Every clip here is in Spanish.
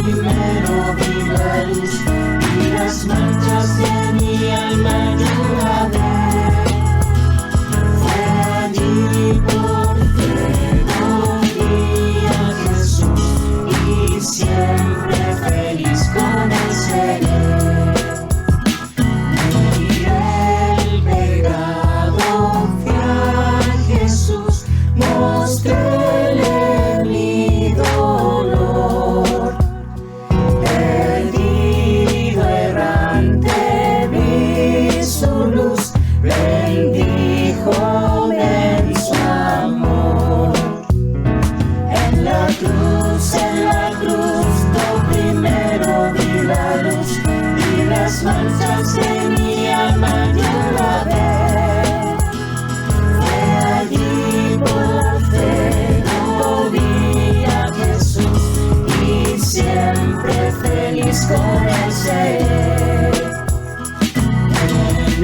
primero vi la luz y las manchas de mi alma yo la ve. Fue allí por fe vi a Jesús y siempre feliz con él seré. Miré el pecado, fui a Jesús, mostréle mi dolor. Perdido, errante, vi su luz, bendíjome en su amor. En la cruz, lo primero vi la luz y las manchas de mi alma yo la ve. Fue allí por la fe, lo vi a Jesús y siempre feliz con él seré. En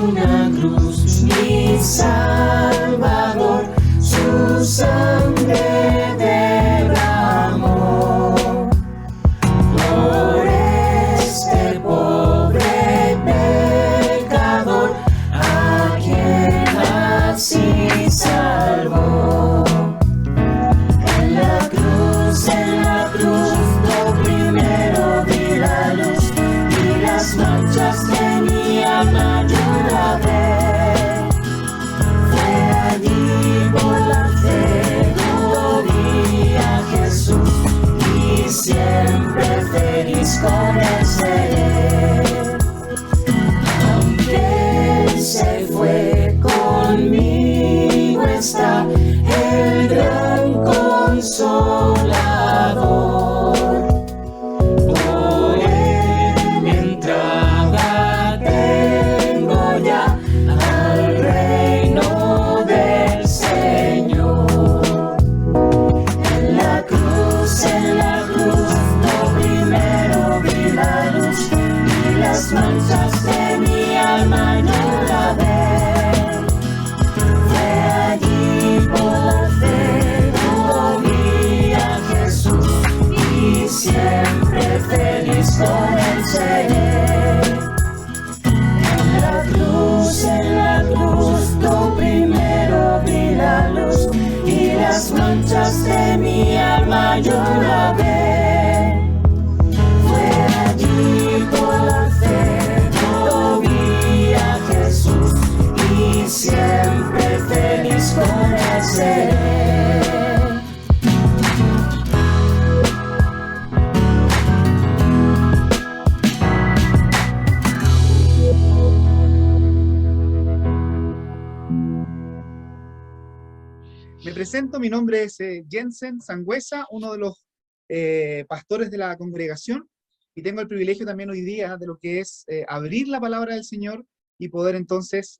una cruz mi Salvador su sangre derramó. Por este pobre pecador a quien así salvó. En la cruz, lo primero vi la luz y las manchas de mi alma yo la ve. Fue allí por la fe, lo vi a Jesús y siempre feliz con él seré. Aunque él se fue, conmigo está el gran Consolador. Por él entrada tengo ya al reino del Señor. En la cruz, lo primero vi la luz y las manchas de mi alma yo la ve. Fue allí por la fe, lo vi a Jesús y siempre feliz con él seré. En la cruz, lo primero vi la luz y las manchas de mi alma yo la ve. Fue allí por la fe, lo vi a Jesús y siempre feliz con él seré. Me presento, mi nombre es Jensen Sangüesa, uno de los pastores de la congregación, y tengo el privilegio también hoy día de lo que es abrir la palabra del Señor y poder entonces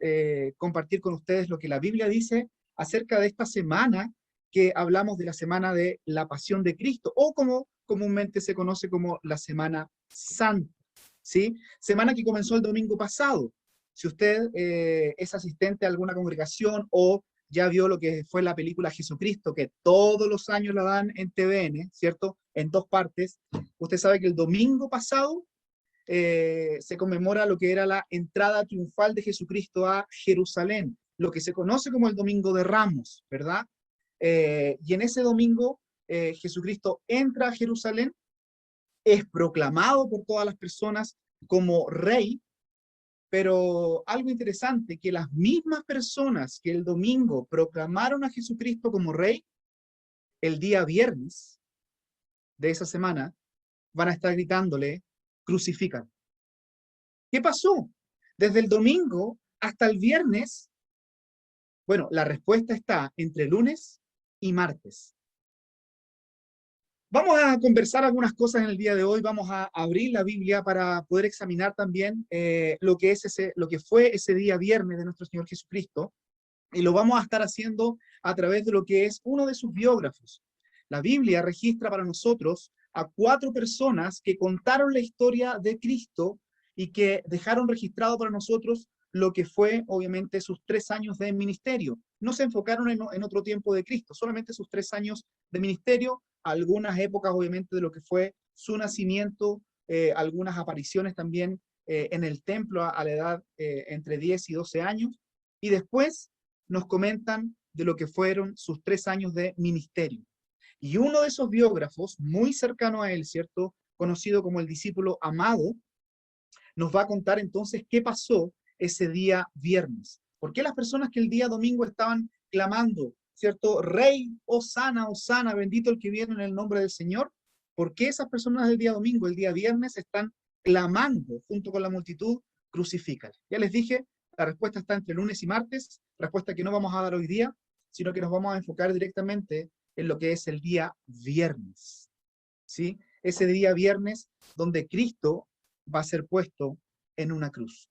compartir con ustedes lo que la Biblia dice acerca de esta semana que hablamos de la semana de la Pasión de Cristo, o como comúnmente se conoce como la Semana Santa, ¿sí? Semana que comenzó el domingo pasado. Si usted es asistente a alguna congregación o ya vio lo que fue la película Jesucristo, que todos los años la dan en TVN, ¿cierto? En dos partes. Usted sabe que el domingo pasado se conmemora lo que era la entrada triunfal de Jesucristo a Jerusalén, lo que se conoce como el Domingo de Ramos, ¿verdad? Y en ese domingo Jesucristo entra a Jerusalén, es proclamado por todas las personas como rey, pero algo interesante, que las mismas personas que el domingo proclamaron a Jesucristo como rey, el día viernes de esa semana, van a estar gritándole, crucifican. ¿Qué pasó? Desde el domingo hasta el viernes, bueno, la respuesta está entre lunes y martes. Vamos a conversar algunas cosas en el día de hoy, vamos a abrir la Biblia para poder examinar también lo que fue ese día viernes de nuestro Señor Jesucristo, y lo vamos a estar haciendo a través de lo que es uno de sus biógrafos. La Biblia registra para nosotros a 4 personas que contaron la historia de Cristo y que dejaron registrado para nosotros lo que fue, obviamente, sus 3 años de ministerio. No se enfocaron en otro tiempo de Cristo, solamente sus 3 años de ministerio, algunas épocas, obviamente, de lo que fue su nacimiento, algunas apariciones también en el templo a la edad entre 10 y 12 años, y después nos comentan de lo que fueron sus 3 años de ministerio. Y uno de esos biógrafos, muy cercano a él, ¿cierto?, conocido como el discípulo amado, nos va a contar entonces qué pasó ese día viernes. ¿Por qué las personas que el día domingo estaban clamando, ¿cierto? Rey, Hosana, Hosana, bendito el que viene en el nombre del Señor? ¿Por qué esas personas del día domingo, el día viernes, están clamando junto con la multitud, crucifícale? Ya les dije, la respuesta está entre lunes y martes, respuesta que no vamos a dar hoy día, sino que nos vamos a enfocar directamente en lo que es el día viernes, ¿sí? Ese día viernes donde Cristo va a ser puesto en una cruz.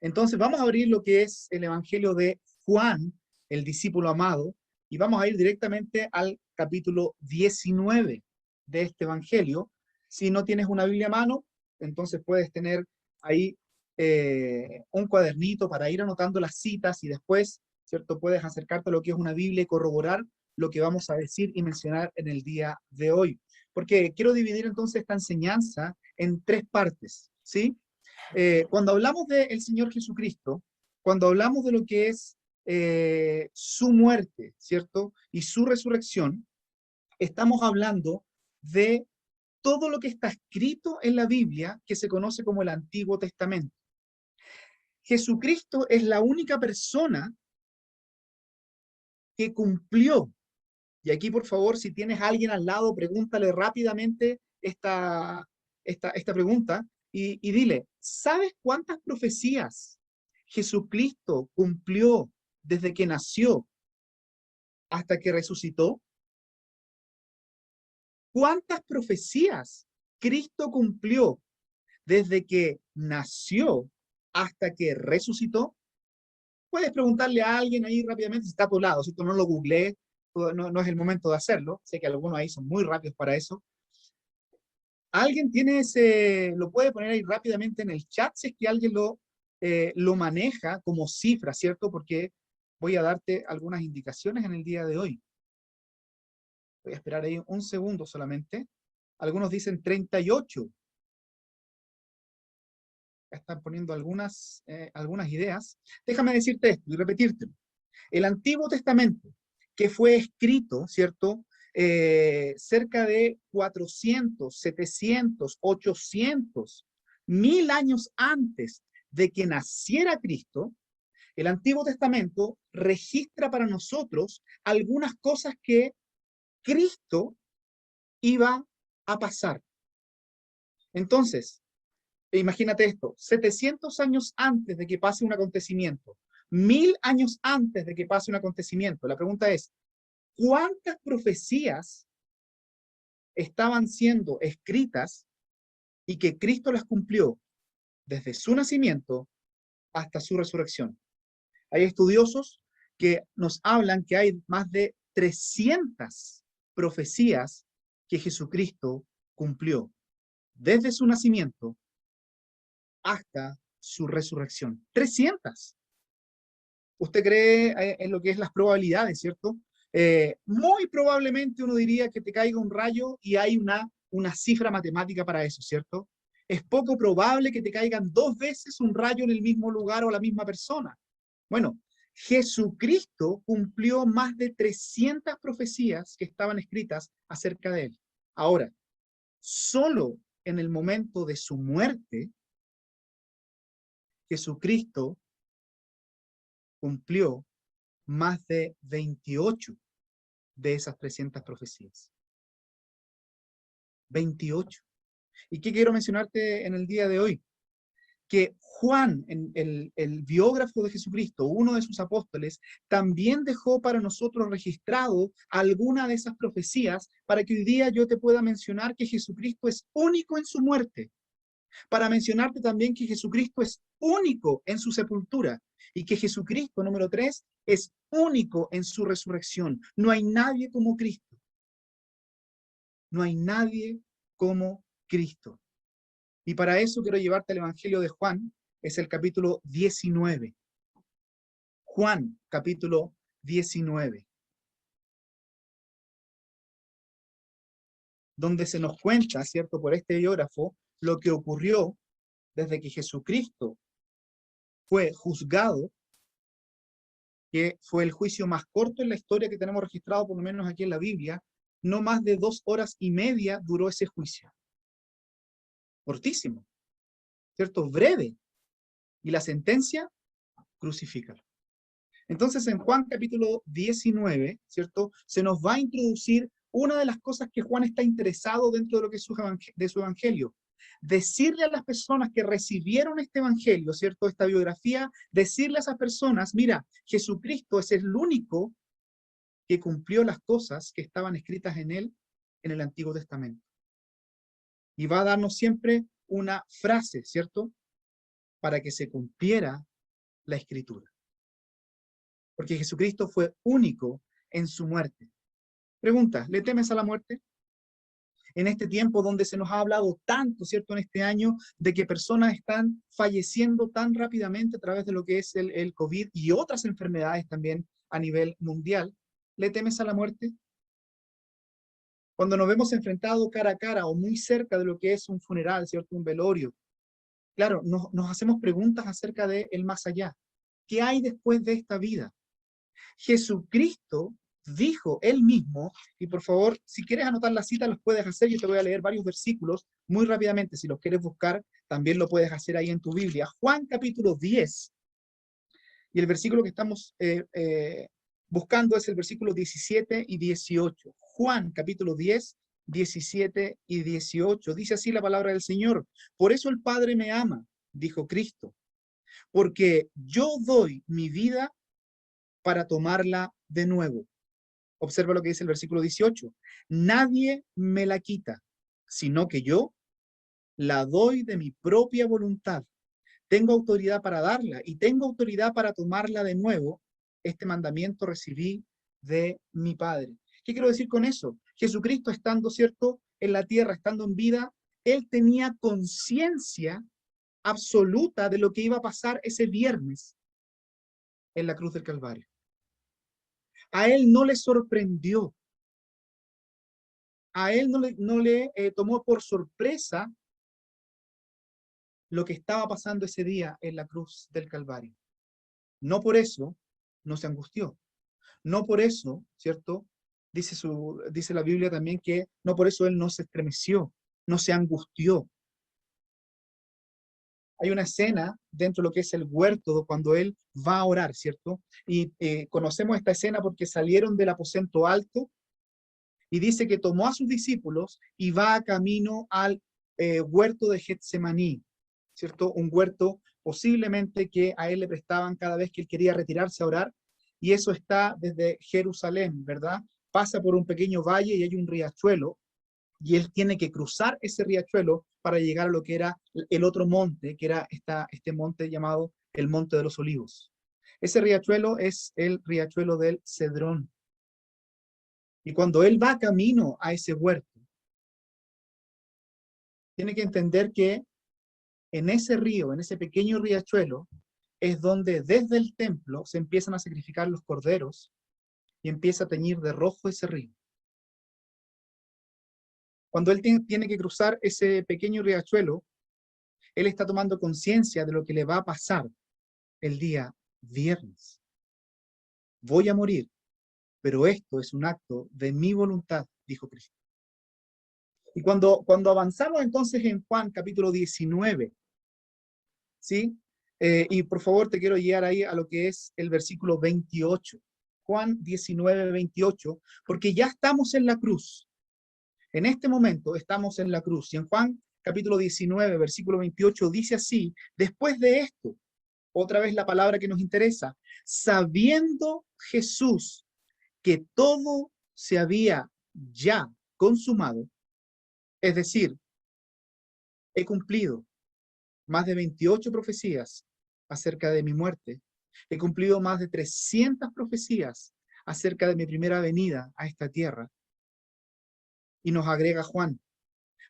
Entonces vamos a abrir lo que es el Evangelio de Juan, el discípulo amado, y vamos a ir directamente al capítulo 19 de este Evangelio. Si no tienes una Biblia a mano, entonces puedes tener ahí un cuadernito para ir anotando las citas y después, ¿cierto?, puedes acercarte a lo que es una Biblia y corroborar lo que vamos a decir y mencionar en el día de hoy. Porque quiero dividir entonces esta enseñanza en 3 partes, ¿sí? Cuando hablamos del Señor Jesucristo, cuando hablamos de lo que es su muerte, ¿cierto?, y su resurrección, estamos hablando de todo lo que está escrito en la Biblia que se conoce como el Antiguo Testamento. Jesucristo es la única persona que cumplió. Y aquí, por favor, si tienes a alguien al lado, pregúntale rápidamente esta pregunta y dile, ¿sabes cuántas profecías Jesucristo cumplió desde que nació hasta que resucitó? ¿Cuántas profecías Cristo cumplió desde que nació hasta que resucitó? Puedes preguntarle a alguien ahí rápidamente, si está a tu lado, si tú no lo googlees, no es el momento de hacerlo, sé que algunos ahí son muy rápidos para eso. ¿Alguien tiene lo puede poner ahí rápidamente en el chat si es que alguien lo maneja como cifra, ¿cierto? Porque voy a darte algunas indicaciones en el día de hoy. Voy a esperar ahí un segundo solamente. Algunos dicen 38. Ya están poniendo algunas ideas. Déjame decirte esto y repetirte. El Antiguo Testamento, que fue escrito, ¿cierto?, cerca de 400, 700, 800, 1000 años antes de que naciera Cristo, el Antiguo Testamento registra para nosotros algunas cosas que Cristo iba a pasar. Entonces, imagínate esto, 700 años antes de que pase un acontecimiento, 1000 años antes de que pase un acontecimiento. La pregunta es, ¿cuántas profecías estaban siendo escritas y que Cristo las cumplió desde su nacimiento hasta su resurrección? Hay estudiosos que nos hablan que hay más de 300 profecías que Jesucristo cumplió desde su nacimiento hasta su resurrección. 300. Usted cree en lo que es las probabilidades, ¿cierto? Muy probablemente uno diría que te caiga un rayo y hay una cifra matemática para eso, ¿cierto? Es poco probable que te caigan 2 veces un rayo en el mismo lugar o la misma persona. Bueno, Jesucristo cumplió más de 300 profecías que estaban escritas acerca de él. Ahora, solo en el momento de su muerte, Jesucristo cumplió más de 28 de esas 300 profecías. 28. ¿Y qué quiero mencionarte en el día de hoy? Que Juan, el biógrafo de Jesucristo, uno de sus apóstoles, también dejó para nosotros registrado alguna de esas profecías para que hoy día yo te pueda mencionar que Jesucristo es único en su muerte, para mencionarte también que Jesucristo es único en su sepultura y que Jesucristo, número 3, es único en su resurrección. No hay nadie como Cristo. No hay nadie como Cristo. Y para eso quiero llevarte al Evangelio de Juan, es el capítulo 19. Juan, capítulo 19. donde se nos cuenta, ¿cierto?, por este biógrafo, lo que ocurrió desde que Jesucristo fue juzgado, que fue el juicio más corto en la historia que tenemos registrado, por lo menos aquí en la Biblia. No más de 2 horas y media duró ese juicio. Cortísimo, ¿cierto? Breve. Y la sentencia, crucifícalo. Entonces, en Juan capítulo 19, ¿cierto?, se nos va a introducir una de las cosas que Juan está interesado dentro de lo que es de su evangelio. Decirle a las personas que recibieron este evangelio, ¿cierto?, esta biografía, decirle a esas personas, mira, Jesucristo es el único que cumplió las cosas que estaban escritas en él en el Antiguo Testamento. Y va a darnos siempre una frase, ¿cierto?, para que se cumpliera la Escritura. Porque Jesucristo fue único en su muerte. Pregunta, ¿le temes a la muerte? En este tiempo donde se nos ha hablado tanto, ¿cierto?, en este año, de que personas están falleciendo tan rápidamente a través de lo que es el COVID y otras enfermedades también a nivel mundial, ¿le temes a la muerte? Cuando nos vemos enfrentados cara a cara o muy cerca de lo que es un funeral, ¿cierto?, un velorio, claro, nos hacemos preguntas acerca de el más allá. ¿Qué hay después de esta vida? Jesucristo dijo él mismo, y por favor, si quieres anotar la cita, los puedes hacer. Yo te voy a leer varios versículos muy rápidamente. Si los quieres buscar, también lo puedes hacer ahí en tu Biblia. Juan capítulo 10, y el versículo que estamos buscando es el versículo 17 y 18. Juan capítulo 10, 17 y 18. Dice así la palabra del Señor. Por eso el Padre me ama, dijo Cristo, porque yo doy mi vida para tomarla de nuevo. Observa lo que dice el versículo 18. Nadie me la quita, sino que yo la doy de mi propia voluntad. Tengo autoridad para darla y tengo autoridad para tomarla de nuevo. Este mandamiento recibí de mi Padre. ¿Qué quiero decir con eso? Jesucristo, estando, ¿cierto?, en la tierra, estando en vida, él tenía conciencia absoluta de lo que iba a pasar ese viernes en la cruz del Calvario. A él no le sorprendió. A él no le tomó por sorpresa lo que estaba pasando ese día en la cruz del Calvario. No por eso no se angustió. No por eso, ¿cierto? Dice la Biblia también que no por eso él no se estremeció, no se angustió. Hay una escena dentro de lo que es el huerto cuando él va a orar, ¿cierto? Y conocemos esta escena porque salieron del aposento alto y dice que tomó a sus discípulos y va a camino al huerto de Getsemaní, ¿cierto? Un huerto posiblemente que a él le prestaban cada vez que él quería retirarse a orar, y eso está desde Jerusalén, ¿verdad? Pasa por un pequeño valle y hay un riachuelo, y él tiene que cruzar ese riachuelo para llegar a lo que era el otro monte, que era este monte llamado el Monte de los Olivos. Ese riachuelo es el riachuelo del Cedrón. Y cuando él va camino a ese huerto, tiene que entender que en ese río, en ese pequeño riachuelo, es donde desde el templo se empiezan a sacrificar los corderos y empieza a teñir de rojo ese río. Cuando él tiene que cruzar ese pequeño riachuelo, él está tomando conciencia de lo que le va a pasar el día viernes. Voy a morir, pero esto es un acto de mi voluntad, dijo Cristo. Y cuando avanzamos entonces en Juan capítulo 19, ¿sí? Y por favor te quiero guiar ahí a lo que es el versículo 28. Juan 19, 28, porque ya estamos en la cruz. En este momento estamos en la cruz. Y en Juan capítulo 19, versículo 28 dice así: después de esto, otra vez la palabra que nos interesa, sabiendo Jesús que todo se había ya consumado, es decir, he cumplido más de 28 profecías acerca de mi muerte, he cumplido más de 300 profecías acerca de mi primera venida a esta tierra. Y nos agrega Juan,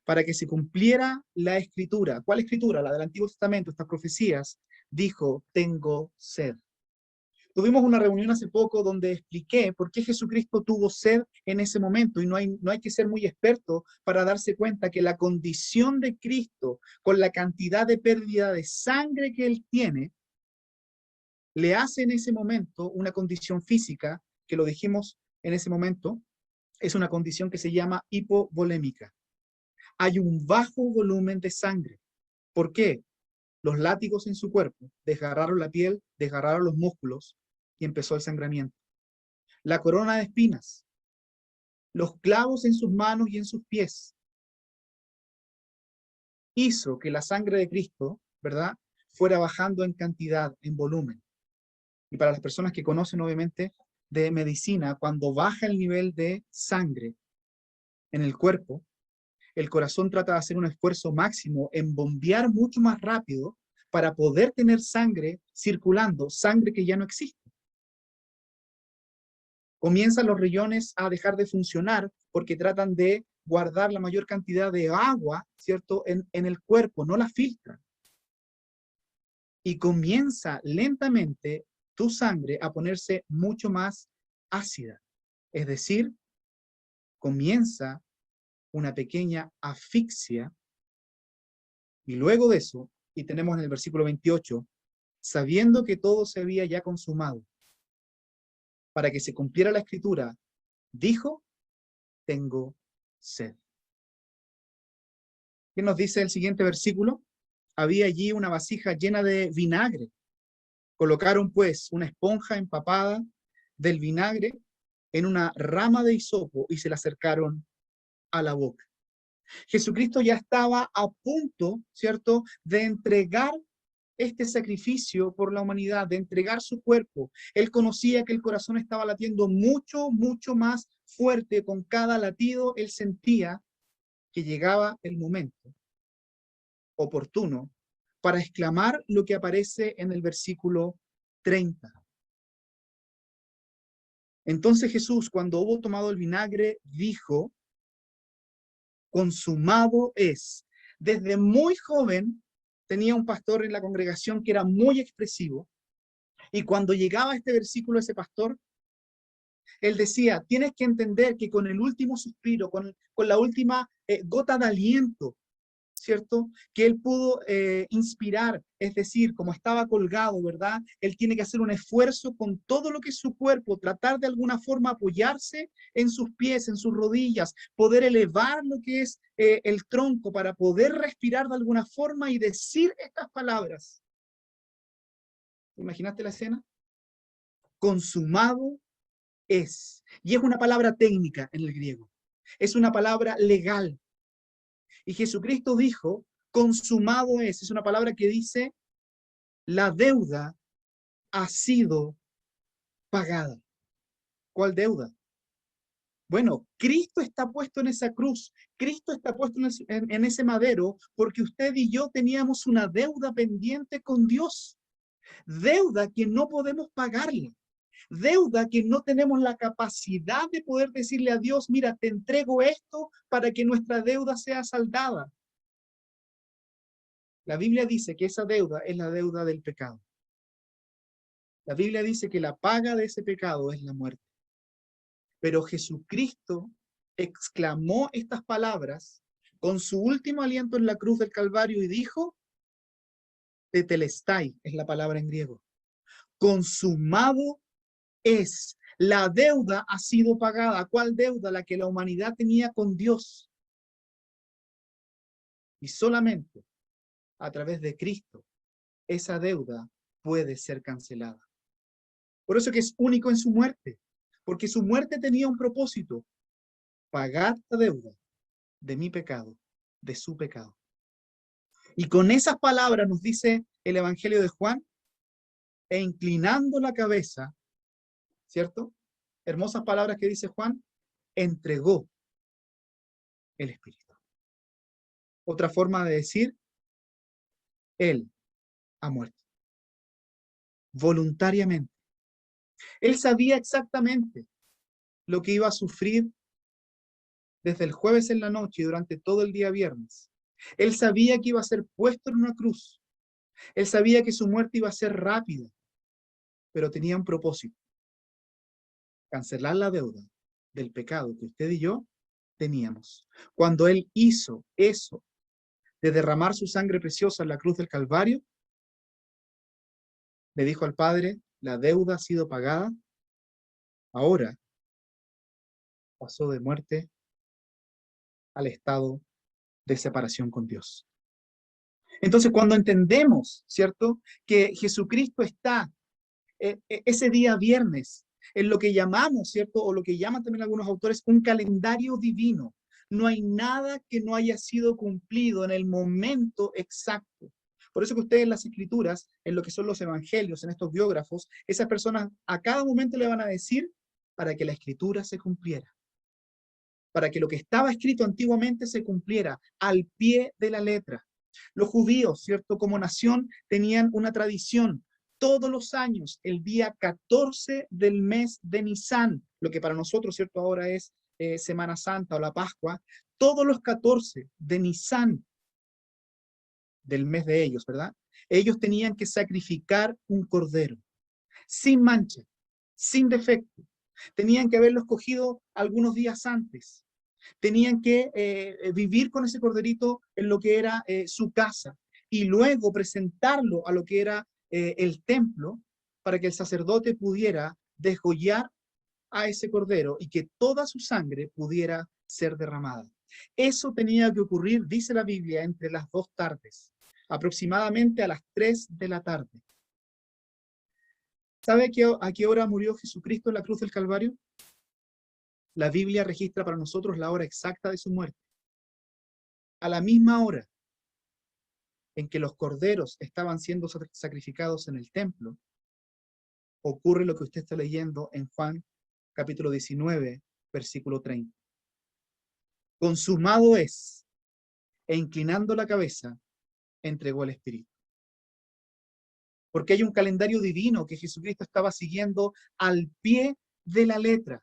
para que se cumpliera la escritura. ¿Cuál escritura? La del Antiguo Testamento, estas profecías. Dijo, tengo sed. Tuvimos una reunión hace poco donde expliqué por qué Jesucristo tuvo sed en ese momento, y no hay que ser muy experto para darse cuenta que la condición de Cristo, con la cantidad de pérdida de sangre que Él tiene, le hace en ese momento una condición física, que lo dijimos en ese momento, es una condición que se llama hipovolémica. Hay un bajo volumen de sangre. ¿Por qué? Los látigos en su cuerpo desgarraron la piel, desgarraron los músculos y empezó el sangramiento. La corona de espinas, los clavos en sus manos y en sus pies, hizo que la sangre de Cristo, ¿verdad?, fuera bajando en cantidad, en volumen. Y para las personas que conocen, obviamente, de medicina, cuando baja el nivel de sangre en el cuerpo, el corazón trata de hacer un esfuerzo máximo en bombear mucho más rápido para poder tener sangre circulando, sangre que ya no existe. Comienzan los riñones a dejar de funcionar porque tratan de guardar la mayor cantidad de agua, ¿cierto?, en el cuerpo, no la filtran. Y comienza lentamente tu sangre a ponerse mucho más ácida. Es decir, comienza una pequeña asfixia, y luego de eso, y tenemos en el versículo 28, sabiendo que todo se había ya consumado, para que se cumpliera la escritura, dijo, tengo sed. ¿Qué nos dice el siguiente versículo? Había allí una vasija llena de vinagre. Colocaron pues una esponja empapada del vinagre en una rama de hisopo y se la acercaron a la boca. Jesucristo ya estaba a punto, ¿cierto?, de entregar este sacrificio por la humanidad, de entregar su cuerpo. Él conocía que el corazón estaba latiendo mucho, mucho más fuerte con cada latido. Él sentía que llegaba el momento oportuno para exclamar lo que aparece en el versículo 30. Entonces Jesús, cuando hubo tomado el vinagre, dijo, consumado es. Desde muy joven tenía un pastor en la congregación que era muy expresivo, y cuando llegaba este versículo, ese pastor, él decía, tienes que entender que con el último suspiro, con la última gota de aliento, ¿cierto?, que él pudo inspirar, es decir, como estaba colgado, ¿verdad?, él tiene que hacer un esfuerzo con todo lo que es su cuerpo, tratar de alguna forma apoyarse en sus pies, en sus rodillas, poder elevar lo que es el tronco para poder respirar de alguna forma y decir estas palabras. ¿Te imaginaste la escena? Consumado es. Y es una palabra técnica en el griego. Es una palabra legal. Y Jesucristo dijo, consumado es. Es una palabra que dice, la deuda ha sido pagada. ¿Cuál deuda? Bueno, Cristo está puesto en esa cruz. Cristo está puesto en ese madero porque usted y yo teníamos una deuda pendiente con Dios. Deuda que no podemos pagarle. Deuda que no tenemos la capacidad de poder decirle a Dios, mira, te entrego esto para que nuestra deuda sea saldada. La Biblia dice que esa deuda es la deuda del pecado. La Biblia dice que la paga de ese pecado es la muerte. Pero Jesucristo exclamó estas palabras con su último aliento en la cruz del Calvario y dijo, tetelestai es la palabra en griego, consumado es. La deuda ha sido pagada. ¿Cuál deuda? La que la humanidad tenía con Dios. Y solamente a través de Cristo esa deuda puede ser cancelada. Por eso que es único en su muerte, porque su muerte tenía un propósito: pagar la deuda de mi pecado, de su pecado. Y con esas palabras nos dice el Evangelio de Juan, e inclinando la cabeza, ¿cierto? Hermosas palabras que dice Juan, entregó el Espíritu. Otra forma de decir, Él ha muerto. Voluntariamente. Él sabía exactamente lo que iba a sufrir desde el jueves en la noche y durante todo el día viernes. Él sabía que iba a ser puesto en una cruz. Él sabía que su muerte iba a ser rápida. pero tenía un propósito: cancelar la deuda del pecado que usted y yo teníamos. Cuando Él hizo eso, de derramar su sangre preciosa en la cruz del Calvario, le dijo al Padre: la deuda ha sido pagada, ahora pasó de muerte al estado de separación con Dios. Entonces, cuando entendemos, ¿cierto?, que Jesucristo está ese día viernes en lo que llamamos, ¿cierto?, o lo que llaman también algunos autores, un calendario divino. No hay nada que no haya sido cumplido en el momento exacto. Por eso que ustedes en las Escrituras, en lo que son los evangelios, en estos biógrafos, esas personas a cada momento le van a decir: para que la Escritura se cumpliera, para que lo que estaba escrito antiguamente se cumpliera al pie de la letra. Los judíos, ¿cierto?, como nación, tenían una tradición. Todos los años, el día 14 del mes de Nisán, lo que para nosotros, ¿cierto?, ahora es Semana Santa o la Pascua, todos los 14 de Nisán, del mes de ellos, ¿verdad?, ellos tenían que sacrificar un cordero, sin mancha, sin defecto. Tenían que haberlo escogido algunos días antes. Tenían que vivir con ese corderito en lo que era su casa, y luego presentarlo a lo que era el templo, para que el sacerdote pudiera degollar a ese cordero y que toda su sangre pudiera ser derramada. Eso tenía que ocurrir, dice la Biblia, entre las 2 tardes, aproximadamente a las 3 de la tarde. ¿Sabe a qué hora murió Jesucristo en la cruz del Calvario? La Biblia registra para nosotros la hora exacta de su muerte. A la misma hora en que los corderos estaban siendo sacrificados en el templo, ocurre lo que usted está leyendo en Juan capítulo 19, versículo 30. Consumado es, e inclinando la cabeza, entregó el Espíritu. Porque hay un calendario divino que Jesucristo estaba siguiendo al pie de la letra.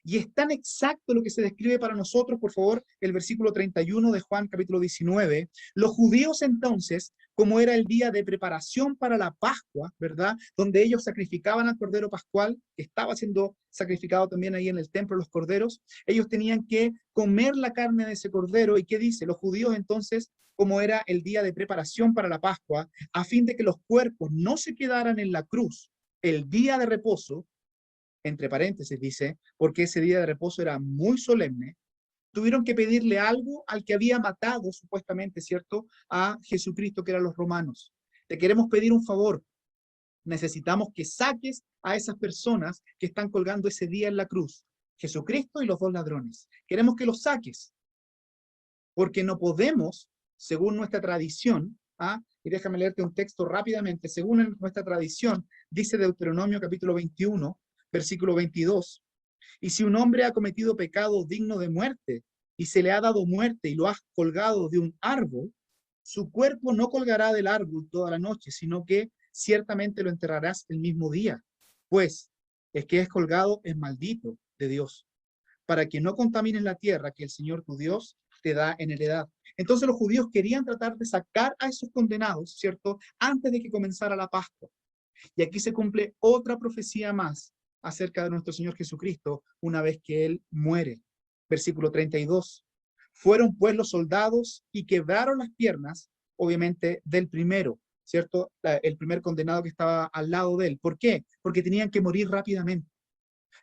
Y es tan exacto lo que se describe para nosotros, por favor, el versículo 31 de Juan capítulo 19. Los judíos entonces, como era el día de preparación para la Pascua, ¿verdad?, donde ellos sacrificaban al cordero pascual, que estaba siendo sacrificado también ahí en el templo los corderos, ellos tenían que comer la carne de ese cordero. ¿Y qué dice? Los judíos entonces, como era el día de preparación para la Pascua, a fin de que los cuerpos no se quedaran en la cruz el día de reposo, entre paréntesis dice, porque ese día de reposo era muy solemne, tuvieron que pedirle algo al que había matado, supuestamente, ¿cierto?, a Jesucristo, que eran los romanos. Te queremos pedir un favor. Necesitamos que saques a esas personas que están colgando ese día en la cruz, Jesucristo y los 2 ladrones. Queremos que los saques, porque no podemos, según nuestra tradición, y déjame leerte un texto rápidamente, según nuestra tradición, dice Deuteronomio capítulo 21, versículo 22, y si un hombre ha cometido pecado digno de muerte, y se le ha dado muerte y lo has colgado de un árbol, su cuerpo no colgará del árbol toda la noche, sino que ciertamente lo enterrarás el mismo día, pues el que es colgado es maldito de Dios, para que no contamines la tierra que el Señor tu Dios te da en heredad. Entonces los judíos querían tratar de sacar a esos condenados, ¿cierto?, antes de que comenzara la Pascua. Y aquí se cumple otra profecía más acerca de nuestro Señor Jesucristo una vez que Él muere. Versículo 32. Fueron pues los soldados y quebraron las piernas, obviamente, del primero, ¿cierto?, el primer condenado que estaba al lado de él. ¿Por qué? Porque tenían que morir rápidamente.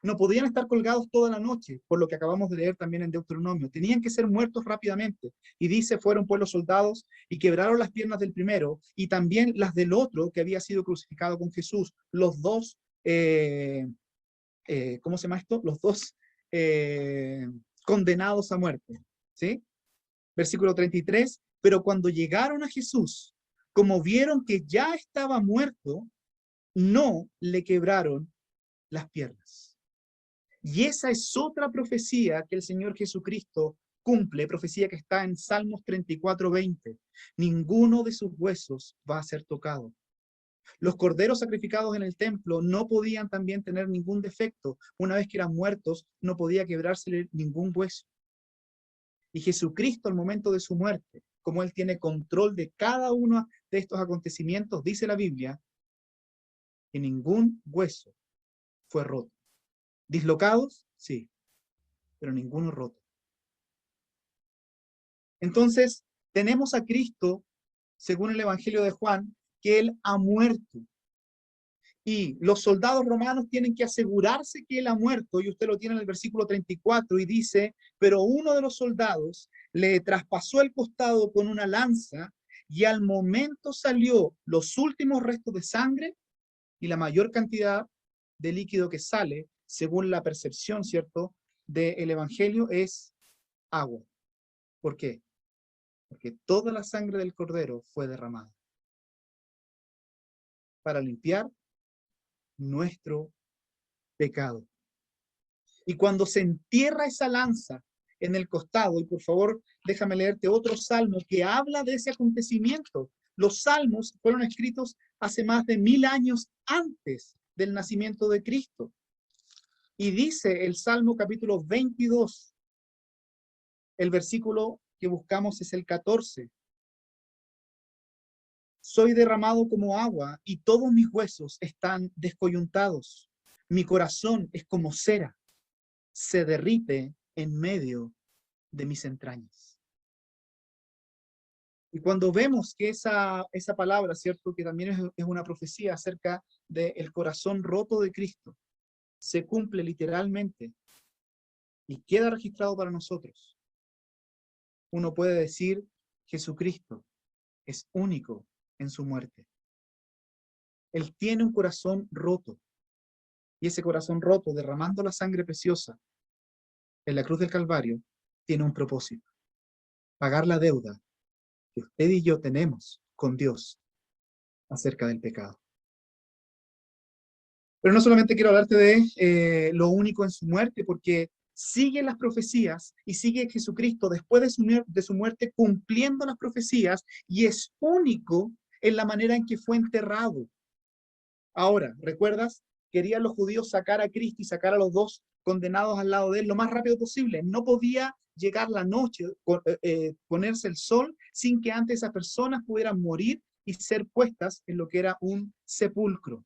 No podían estar colgados toda la noche, por lo que acabamos de leer también en Deuteronomio. Tenían que ser muertos rápidamente. Y dice, fueron pues los soldados y quebraron las piernas del primero y también las del otro que había sido crucificado con Jesús. Los 2, ¿cómo se llama esto? Los 2 condenados a muerte. ¿Sí? Versículo 33. Pero cuando llegaron a Jesús, como vieron que ya estaba muerto, no le quebraron las piernas. Y esa es otra profecía que el Señor Jesucristo cumple, profecía que está en Salmos 34:20. Ninguno de sus huesos va a ser tocado. Los corderos sacrificados en el templo no podían también tener ningún defecto. Una vez que eran muertos, no podía quebrársele ningún hueso. Y Jesucristo, al momento de su muerte, como Él tiene control de cada uno de estos acontecimientos, dice la Biblia, y ningún hueso fue roto. ¿Dislocados? Sí, pero ninguno roto. Entonces, tenemos a Cristo, según el Evangelio de Juan, que Él ha muerto. Y los soldados romanos tienen que asegurarse que Él ha muerto, y usted lo tiene en el versículo 34, y dice, pero uno de los soldados le traspasó el costado con una lanza, y al momento salió los últimos restos de sangre, y la mayor cantidad de líquido que sale, según la percepción, ¿cierto?, del Evangelio, es agua. ¿Por qué? Porque toda la sangre del cordero fue derramada para limpiar nuestro pecado. Y cuando se entierra esa lanza en el costado, y por favor déjame leerte otro salmo que habla de ese acontecimiento. Los salmos fueron escritos hace más de 1000 años antes del nacimiento de Cristo. Y dice el Salmo capítulo 22, el versículo que buscamos es el 14. Soy derramado como agua y todos mis huesos están descoyuntados. Mi corazón es como cera, se derrite en medio de mis entrañas. Y cuando vemos que esa palabra, ¿cierto?, que también es una profecía acerca del corazón roto de Cristo, se cumple literalmente y queda registrado para nosotros, uno puede decir, Jesucristo es único en su muerte. Él tiene un corazón roto, y ese corazón roto, derramando la sangre preciosa en la cruz del Calvario, tiene un propósito: pagar la deuda que usted y yo tenemos con Dios acerca del pecado. Pero no solamente quiero hablarte de lo único en su muerte, porque sigue las profecías y sigue Jesucristo después de su muerte cumpliendo las profecías, y es único en la manera en que fue enterrado. Ahora, ¿recuerdas? Querían los judíos sacar a Cristo y sacar a los dos condenados al lado de él lo más rápido posible. No podía llegar la noche, ponerse el sol, sin que antes esas personas pudieran morir y ser puestas en lo que era un sepulcro.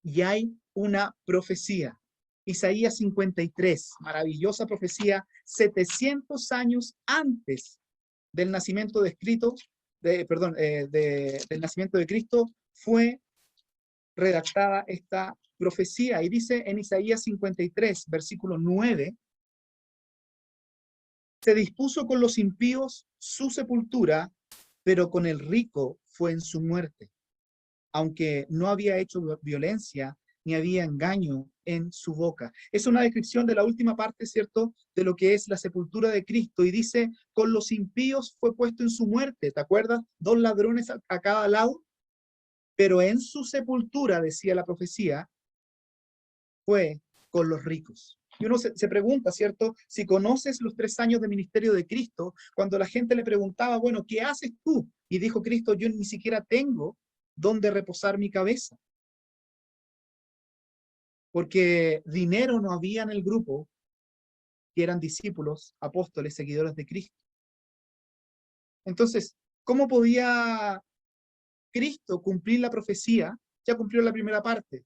Y hay una profecía, Isaías 53, maravillosa profecía, 700 años antes del nacimiento de Cristo, del nacimiento de Cristo, fue redactada esta profecía, y dice en Isaías 53, versículo 9, se dispuso con los impíos su sepultura, pero con el rico fue en su muerte, aunque no había hecho violencia, ni había engaño en su boca. Es una descripción de la última parte, ¿cierto?, de lo que es la sepultura de Cristo, y dice, con los impíos fue puesto en su muerte. ¿Te acuerdas? 2 ladrones a cada lado. Pero en su sepultura, decía la profecía, fue con los ricos. Y uno se pregunta, ¿cierto? Si conoces los 3 años de ministerio de Cristo, cuando la gente le preguntaba, bueno, ¿qué haces tú? Y dijo Cristo, yo ni siquiera tengo dónde reposar mi cabeza. Porque dinero no había en el grupo, que eran discípulos, apóstoles, seguidores de Cristo. Entonces, ¿cómo podía Cristo cumplir la profecía? Ya cumplió la primera parte.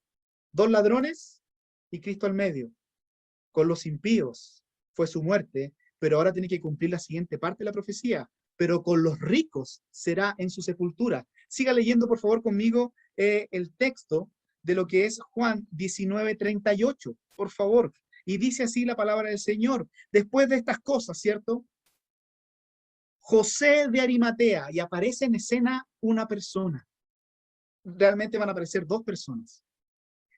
2 ladrones y Cristo al medio. Con los impíos fue su muerte, pero ahora tiene que cumplir la siguiente parte de la profecía. Pero con los ricos será en su sepultura. Siga leyendo, por favor, conmigo el texto de lo que es Juan 19:38, por favor. Y dice así la palabra del Señor. Después de estas cosas, ¿cierto? José de Arimatea, y aparece en escena una persona. Realmente van a aparecer 2 personas.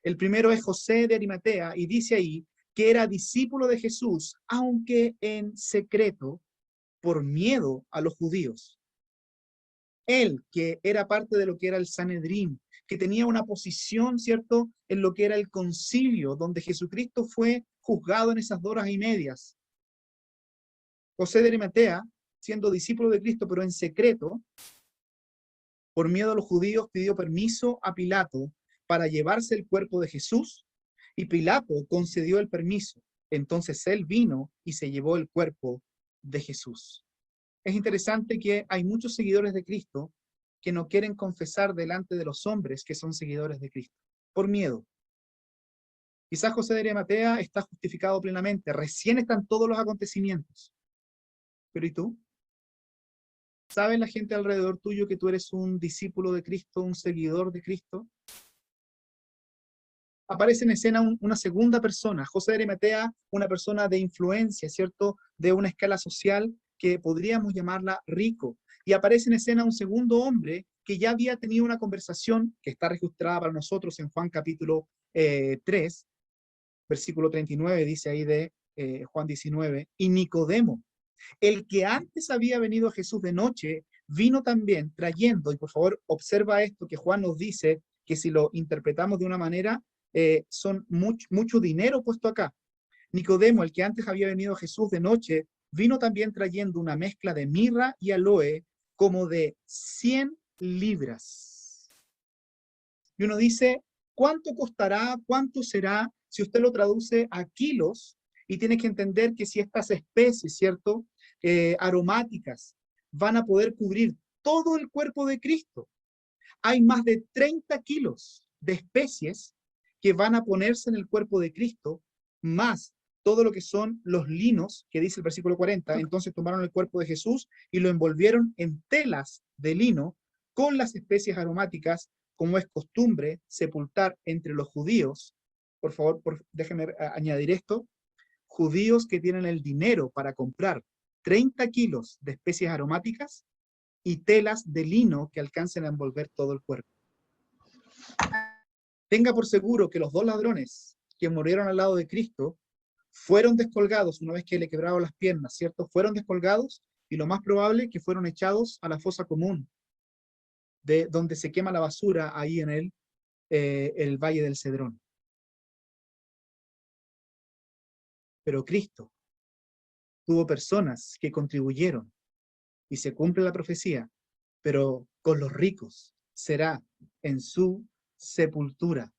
El primero es José de Arimatea, y dice ahí que era discípulo de Jesús, aunque en secreto, por miedo a los judíos. Él, que era parte de lo que era el Sanedrín, que tenía una posición, ¿cierto?, en lo que era el concilio, donde Jesucristo fue juzgado en esas 2 horas y medias. José de Arimatea, siendo discípulo de Cristo, pero en secreto, por miedo a los judíos, pidió permiso a Pilato para llevarse el cuerpo de Jesús, y Pilato concedió el permiso. Entonces él vino y se llevó el cuerpo de Jesús. Es interesante que hay muchos seguidores de Cristo que no quieren confesar delante de los hombres que son seguidores de Cristo. por miedo. Quizás José de Arimatea está justificado plenamente, recién están todos los acontecimientos. Pero ¿y tú? ¿Sabe la gente alrededor tuyo que tú eres un discípulo de Cristo, un seguidor de Cristo? Aparece en escena una segunda persona, José de Arimatea, una persona de influencia, ¿cierto? De una escala social que podríamos llamarla rico. Y aparece en escena un segundo hombre que ya había tenido una conversación que está registrada para nosotros en Juan capítulo 3, versículo 39, dice ahí de Juan 19, y Nicodemo, el que antes había venido a Jesús de noche, vino también trayendo, y por favor observa esto que Juan nos dice, que si lo interpretamos de una manera, son mucho dinero puesto acá. Nicodemo, el que antes había venido a Jesús de noche, vino también trayendo una mezcla de mirra y aloe como de 100 libras. Y uno dice, ¿cuánto costará? ¿Cuánto será? Si usted lo traduce a kilos, y tiene que entender que si estas especies, ¿cierto? Aromáticas, van a poder cubrir todo el cuerpo de Cristo. Hay más de 30 kilos de especies que van a ponerse en el cuerpo de Cristo, más todo lo que son los linos, que dice el versículo 40, entonces tomaron el cuerpo de Jesús y lo envolvieron en telas de lino con las especies aromáticas, como es costumbre sepultar entre los judíos. Por favor, déjenme añadir esto. Judíos que tienen el dinero para comprar 30 kilos de especies aromáticas y telas de lino que alcancen a envolver todo el cuerpo. Tenga por seguro que los dos ladrones que murieron al lado de Cristo fueron descolgados una vez que le quebraron las piernas, ¿cierto? Fueron descolgados y lo más probable que fueron echados a la fosa común, de donde se quema la basura ahí en el Valle del Cedrón. Pero Cristo tuvo personas que contribuyeron y se cumple la profecía, pero con los ricos será en su sepultura.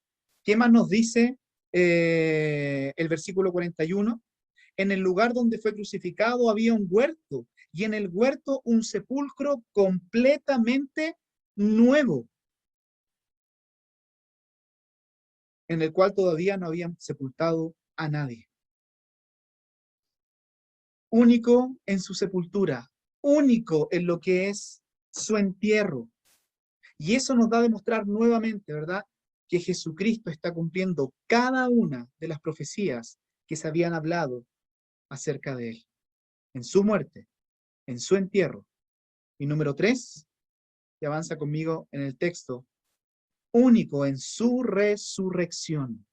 ¿Qué más nos dice el versículo 41? En el lugar donde fue crucificado había un huerto, y en el huerto un sepulcro completamente nuevo, en el cual todavía no habían sepultado a nadie. Único en su sepultura, único en lo que es su entierro. Y eso nos da a demostrar nuevamente, ¿verdad?, que Jesucristo está cumpliendo cada una de las profecías que se habían hablado acerca de él, en su muerte, en su entierro. Y número 3, que avanza conmigo en el texto, único en su resurrección.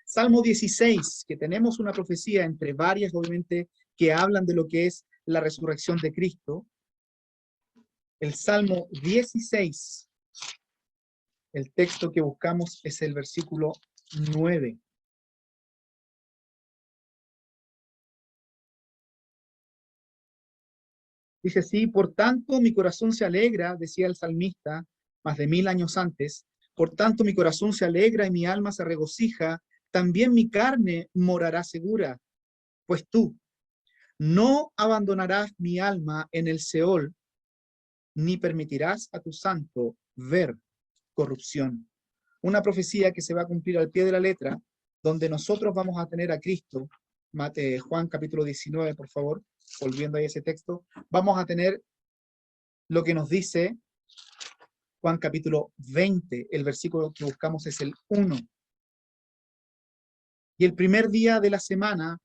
Salmo 16, que tenemos una profecía entre varias, obviamente, que hablan de lo que es la resurrección de Cristo. El Salmo 16, el texto que buscamos es el versículo 9. Dice así: por tanto mi corazón se alegra, decía el salmista, más de 1000 años antes, por tanto mi corazón se alegra y mi alma se regocija, también mi carne morará segura, pues tú no abandonarás mi alma en el Seol, ni permitirás a tu santo ver corrupción. Una profecía que se va a cumplir al pie de la letra, donde nosotros vamos a tener a Cristo. Juan capítulo 19, por favor, volviendo ahí a ese texto, vamos a tener lo que nos dice Juan capítulo 20, el versículo que buscamos es el 1. Y el primer día de la semana,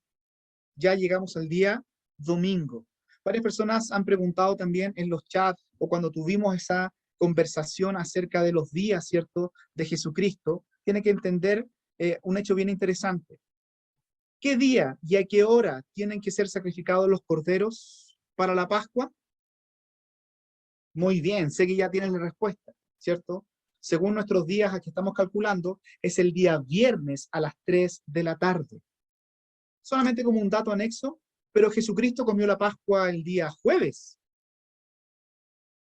ya llegamos al día domingo. Varias personas han preguntado también en los chats o cuando tuvimos esa conversación acerca de los días, ¿cierto?, de Jesucristo. Tiene que entender un hecho bien interesante. ¿Qué día y a qué hora tienen que ser sacrificados los corderos para la Pascua? Muy bien, sé que ya tienen la respuesta, ¿cierto? Según nuestros días aquí estamos calculando, es el día viernes a las 3 de la tarde. Solamente como un dato anexo, pero Jesucristo comió la Pascua el día jueves.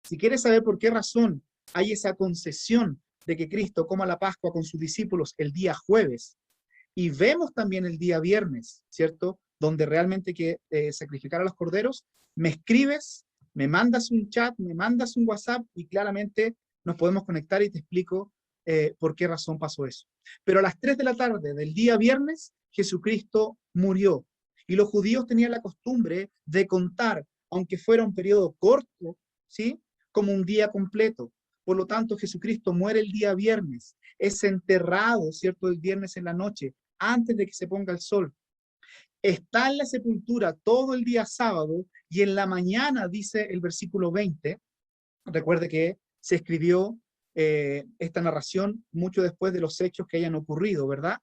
Si quieres saber por qué razón hay esa concesión de que Cristo coma la Pascua con sus discípulos el día jueves, y vemos también el día viernes, ¿cierto?, donde realmente hay que sacrificar a los corderos, me escribes, me mandas un chat, me mandas un WhatsApp, y claramente nos podemos conectar y te explico por qué razón pasó eso. Pero a las 3 de la tarde del día viernes, Jesucristo murió. Y los judíos tenían la costumbre de contar, aunque fuera un periodo corto, ¿sí?, como un día completo. Por lo tanto, Jesucristo muere el día viernes, es enterrado, ¿cierto?, el viernes en la noche, antes de que se ponga el sol. Está en la sepultura todo el día sábado, y en la mañana, dice el versículo 20, recuerde que se escribió esta narración mucho después de los hechos que hayan ocurrido, ¿verdad?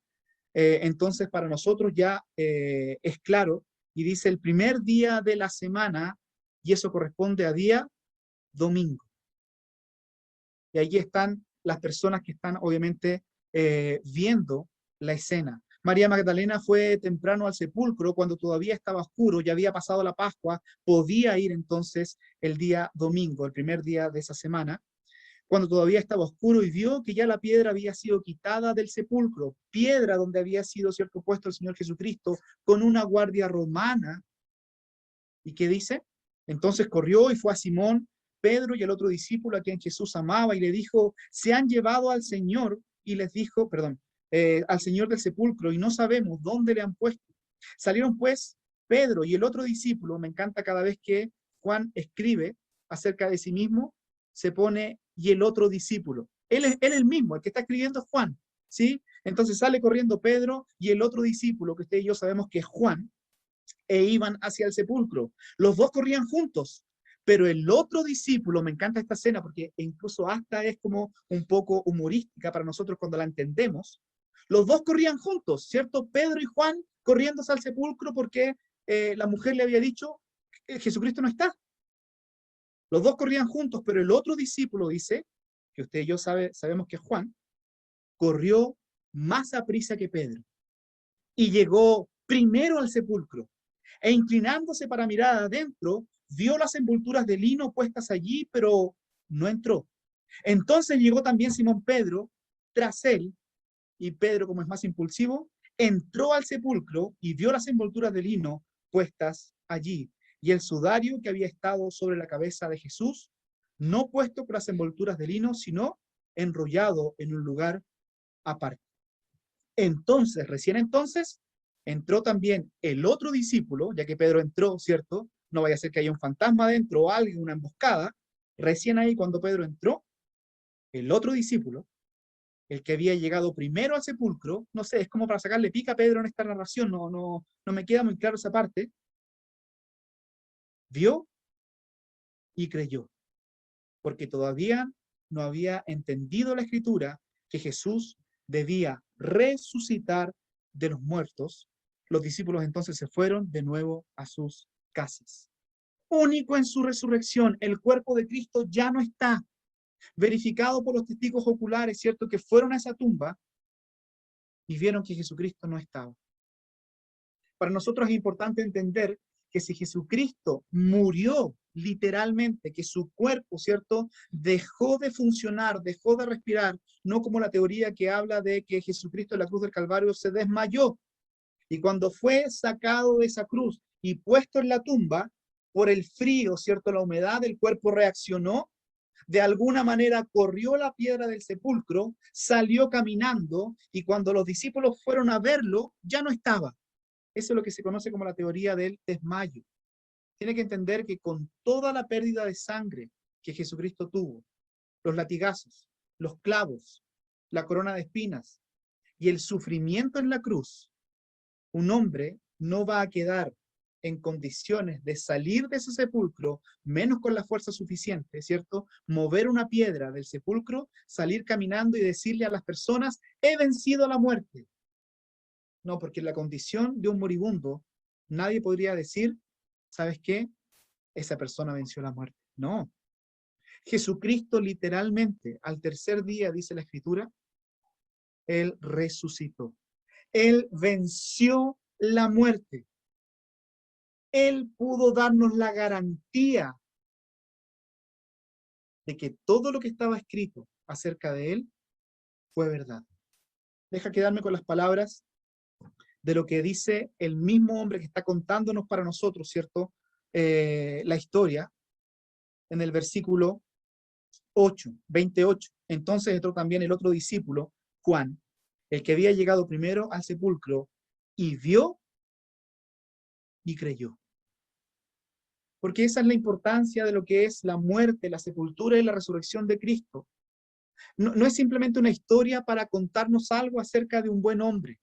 Entonces para nosotros ya es claro, y dice el primer día de la semana, y eso corresponde a día domingo. Y allí están las personas que están obviamente viendo la escena. María Magdalena fue temprano al sepulcro cuando todavía estaba oscuro, ya había pasado la Pascua, podía ir entonces el día domingo, el primer día de esa semana, cuando todavía estaba oscuro, y vio que ya la piedra había sido quitada del sepulcro, piedra donde había sido, cierto, puesto el Señor Jesucristo, con una guardia romana. ¿Y qué dice? Entonces corrió y fue a Simón, Pedro y el otro discípulo a quien Jesús amaba, y le dijo: se han llevado al Señor, y les dijo, perdón, al Señor del sepulcro, y no sabemos dónde le han puesto. Salieron pues Pedro y el otro discípulo. Me encanta cada vez que Juan escribe acerca de sí mismo, se pone y el otro discípulo. Él es el mismo, el que está escribiendo es Juan, ¿sí? Entonces sale corriendo Pedro y el otro discípulo, que usted y yo sabemos que es Juan, e iban hacia el sepulcro. Los dos corrían juntos, pero el otro discípulo, me encanta esta escena porque incluso hasta es como un poco humorística para nosotros cuando la entendemos. Los dos corrían juntos, ¿cierto? Pedro y Juan corriéndose al sepulcro porque la mujer le había dicho que Jesucristo no está. Los dos corrían juntos, pero el otro discípulo, dice, que usted y yo sabemos que es Juan, corrió más aprisa que Pedro y llegó primero al sepulcro, e inclinándose para mirar adentro, vio las envolturas de lino puestas allí, pero no entró. Entonces llegó también Simón Pedro tras él, y Pedro, como es más impulsivo, entró al sepulcro y vio las envolturas de lino puestas allí, y el sudario que había estado sobre la cabeza de Jesús, no puesto con las envolturas de lino, sino enrollado en un lugar aparte. Entonces, recién entonces, entró también el otro discípulo, ya que Pedro entró, ¿cierto? No vaya a ser que haya un fantasma dentro o alguien, una emboscada. Recién ahí, cuando Pedro entró, el otro discípulo, el que había llegado primero al sepulcro, no sé, es como para sacarle pica a Pedro en esta narración, no me queda muy claro esa parte, vio y creyó, porque todavía no había entendido la escritura que Jesús debía resucitar de los muertos. Los discípulos entonces se fueron de nuevo a sus casas. Único en su resurrección, el cuerpo de Cristo ya no está. Verificado por los testigos oculares, ¿cierto?, que fueron a esa tumba y vieron que Jesucristo no estaba. Para nosotros es importante entender que si Jesucristo murió literalmente, que su cuerpo, ¿cierto?, dejó de funcionar, dejó de respirar, no como la teoría que habla de que Jesucristo en la cruz del Calvario se desmayó, y cuando fue sacado de esa cruz y puesto en la tumba, por el frío, ¿cierto?, la humedad, el cuerpo reaccionó, de alguna manera corrió la piedra del sepulcro, salió caminando, y cuando los discípulos fueron a verlo, ya no estaba. Eso es lo que se conoce como la teoría del desmayo. Tiene que entender que con toda la pérdida de sangre que Jesucristo tuvo, los latigazos, los clavos, la corona de espinas y el sufrimiento en la cruz, un hombre no va a quedar en condiciones de salir de ese sepulcro, menos con la fuerza suficiente, ¿cierto? Mover una piedra del sepulcro, salir caminando y decirle a las personas: he vencido a la muerte. No, porque en la condición de un moribundo, nadie podría decir: ¿sabes qué? Esa persona venció la muerte. No. Jesucristo literalmente, al tercer día, dice la Escritura, Él resucitó. Él venció la muerte. Él pudo darnos la garantía de que todo lo que estaba escrito acerca de Él fue verdad. Deja quedarme con las palabras de lo que dice el mismo hombre que está contándonos para nosotros, ¿cierto?, la historia, en el versículo 28. Entonces entró también el otro discípulo, Juan, el que había llegado primero al sepulcro, y vio y creyó. Porque esa es la importancia de lo que es la muerte, la sepultura y la resurrección de Cristo. No es simplemente una historia para contarnos algo acerca de un buen hombre.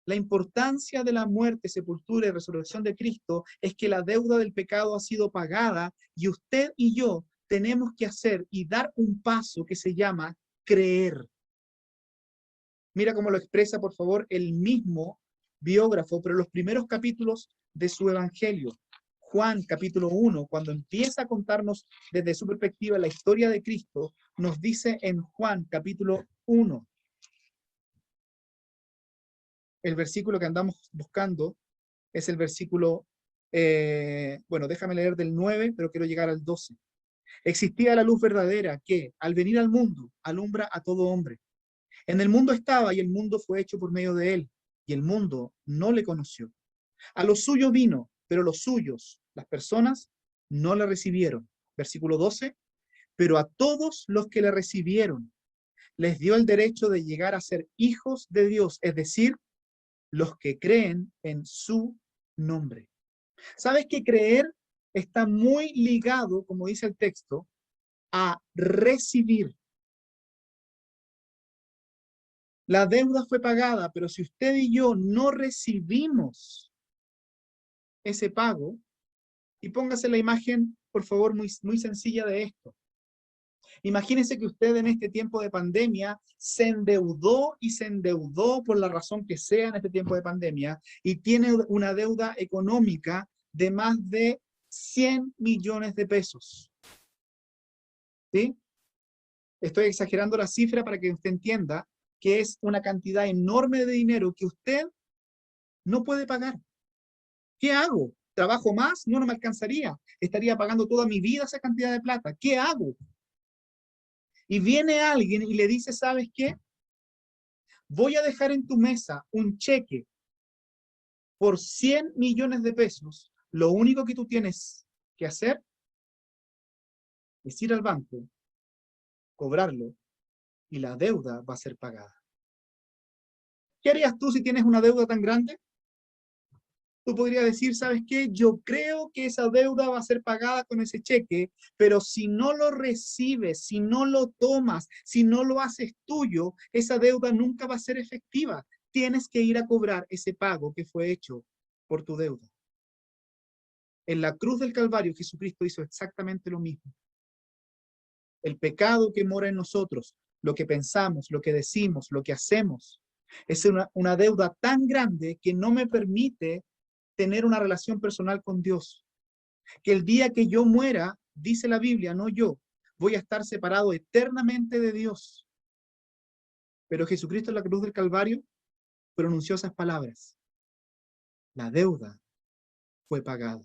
La importancia de la muerte, sepultura y resurrección de Cristo es que la deuda del pecado ha sido pagada y usted y yo tenemos que hacer y dar un paso que se llama creer. Mira cómo lo expresa, por favor, el mismo biógrafo, pero los primeros capítulos de su evangelio. Juan, capítulo 1, cuando empieza a contarnos desde su perspectiva la historia de Cristo, nos dice en Juan, capítulo 1, el versículo que andamos buscando es el versículo, bueno, déjame leer del 9, pero quiero llegar al 12. Existía la luz verdadera que, al venir al mundo, alumbra a todo hombre. En el mundo estaba y el mundo fue hecho por medio de él, y el mundo no le conoció. A los suyos vino, pero los suyos, las personas, no le recibieron. Versículo 12. Pero a todos los que le recibieron, les dio el derecho de llegar a ser hijos de Dios, es decir, los que creen en su nombre. ¿Sabes que creer está muy ligado, como dice el texto, a recibir? La deuda fue pagada, pero si usted y yo no recibimos ese pago, y póngase la imagen, por favor, muy sencilla de esto. Imagínese que usted en este tiempo de pandemia se endeudó y se endeudó por la razón que sea en este tiempo de pandemia y tiene una deuda económica de más de 100 millones de pesos. ¿Sí? Estoy exagerando la cifra para que usted entienda que es una cantidad enorme de dinero que usted no puede pagar. ¿Qué hago? ¿Trabajo más? No me alcanzaría. Estaría pagando toda mi vida esa cantidad de plata. ¿Qué hago? Y viene alguien y le dice, ¿sabes qué? Voy a dejar en tu mesa un cheque por 100 millones de pesos. Lo único que tú tienes que hacer es ir al banco, cobrarlo, y la deuda va a ser pagada. ¿Qué harías tú si tienes una deuda tan grande? Tú podrías decir, ¿sabes qué? Yo creo que esa deuda va a ser pagada con ese cheque, pero si no lo recibes, si no lo tomas, si no lo haces tuyo, esa deuda nunca va a ser efectiva. Tienes que ir a cobrar ese pago que fue hecho por tu deuda. En la cruz del Calvario, Jesucristo hizo exactamente lo mismo. El pecado que mora en nosotros, lo que pensamos, lo que decimos, lo que hacemos, es una deuda tan grande que no me permite tener una relación personal con Dios. Que el día que yo muera, dice la Biblia, no yo, voy a estar separado eternamente de Dios. Pero Jesucristo en la cruz del Calvario pronunció esas palabras. La deuda fue pagada.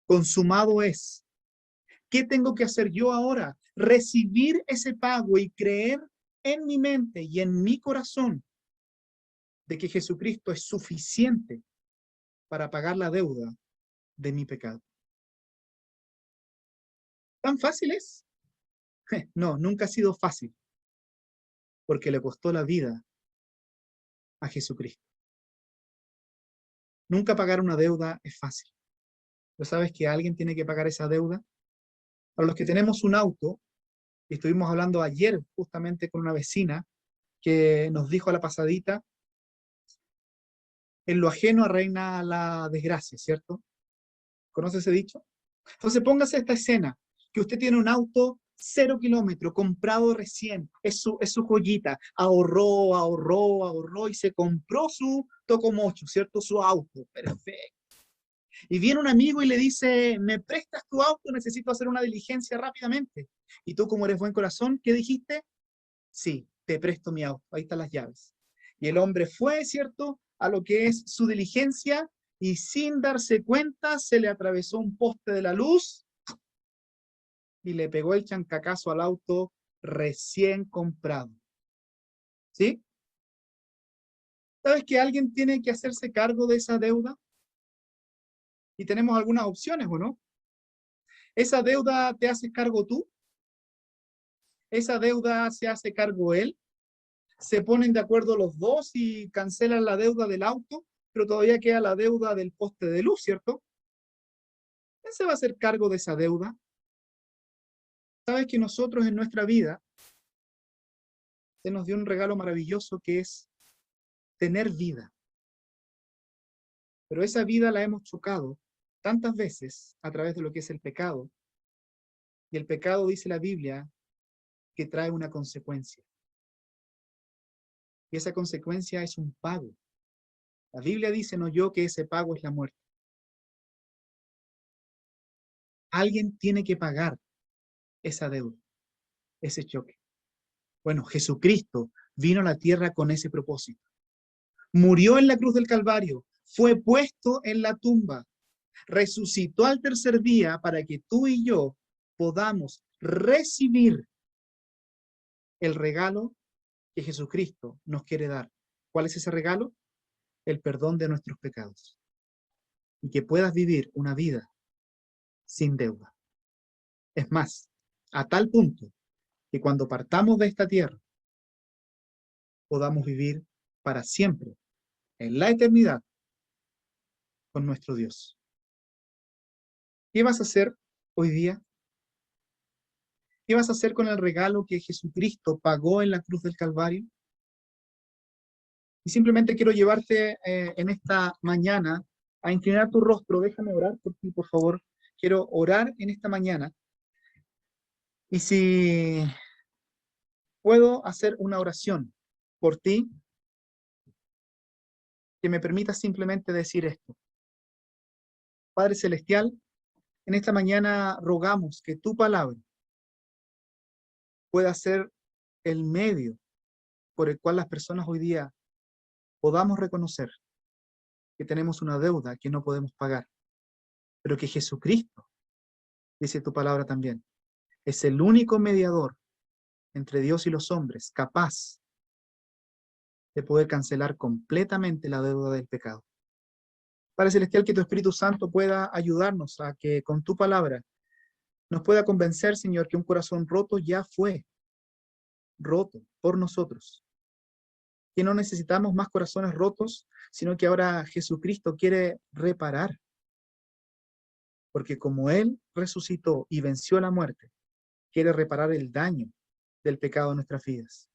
Consumado es. ¿Qué tengo que hacer yo ahora? Recibir ese pago y creer en mi mente y en mi corazón de que Jesucristo es suficiente para pagar la deuda de mi pecado. ¿Tan fácil es? No, nunca ha sido fácil, porque le costó la vida a Jesucristo. Nunca pagar una deuda es fácil. ¿Pero sabes que alguien tiene que pagar esa deuda? Para los que tenemos un auto, y estuvimos hablando ayer justamente con una vecina que nos dijo a la pasadita, en lo ajeno reina la desgracia, ¿cierto? ¿Conoce ese dicho? Entonces póngase esta escena, que usted tiene un auto 0 kilómetros, comprado recién, es su joyita, ahorró y se compró su tocomocho, ¿cierto? Su auto, perfecto. Y viene un amigo y le dice, ¿me prestas tu auto? Necesito hacer una diligencia rápidamente. Y tú, como eres buen corazón, ¿qué dijiste? Sí, te presto mi auto, ahí están las llaves. Y el hombre fue, ¿cierto?, a lo que es su diligencia, y sin darse cuenta se le atravesó un poste de la luz y le pegó el chancacazo al auto recién comprado. ¿Sí? ¿Sabes que alguien tiene que hacerse cargo de esa deuda? Y tenemos algunas opciones, ¿o no? ¿Esa deuda te haces cargo tú? ¿Esa deuda se hace cargo él? ¿Se ponen de acuerdo los dos y cancelan la deuda del auto, pero todavía queda la deuda del poste de luz, ¿cierto? ¿Quién se va a hacer cargo de esa deuda? Sabes que nosotros en nuestra vida se nos dio un regalo maravilloso que es tener vida. Pero esa vida la hemos chocado tantas veces a través de lo que es el pecado. Y el pecado, dice la Biblia, que trae una consecuencia. Y esa consecuencia es un pago. La Biblia dice, no yo, que ese pago es la muerte. Alguien tiene que pagar esa deuda, ese choque. Bueno, Jesucristo vino a la tierra con ese propósito. Murió en la cruz del Calvario, fue puesto en la tumba, resucitó al tercer día para que tú y yo podamos recibir el regalo que Jesucristo nos quiere dar. ¿Cuál es ese regalo? El perdón de nuestros pecados. Y que puedas vivir una vida sin deuda. Es más, a tal punto que cuando partamos de esta tierra, podamos vivir para siempre, en la eternidad, con nuestro Dios. ¿Qué vas a hacer hoy día? ¿Qué vas a hacer con el regalo que Jesucristo pagó en la cruz del Calvario? Y simplemente quiero llevarte en esta mañana a inclinar tu rostro. Déjame orar por ti, por favor. Quiero orar en esta mañana. Y si puedo hacer una oración por ti, que me permita simplemente decir esto. Padre Celestial, en esta mañana rogamos que tu palabra pueda ser el medio por el cual las personas hoy día podamos reconocer que tenemos una deuda que no podemos pagar, pero que Jesucristo, dice tu palabra también, es el único mediador entre Dios y los hombres capaz de poder cancelar completamente la deuda del pecado. Padre Celestial, que tu Espíritu Santo pueda ayudarnos a que con tu palabra nos pueda convencer, Señor, que un corazón roto ya fue roto por nosotros, que no necesitamos más corazones rotos, sino que ahora Jesucristo quiere reparar, porque como Él resucitó y venció la muerte, quiere reparar el daño del pecado en nuestras vidas.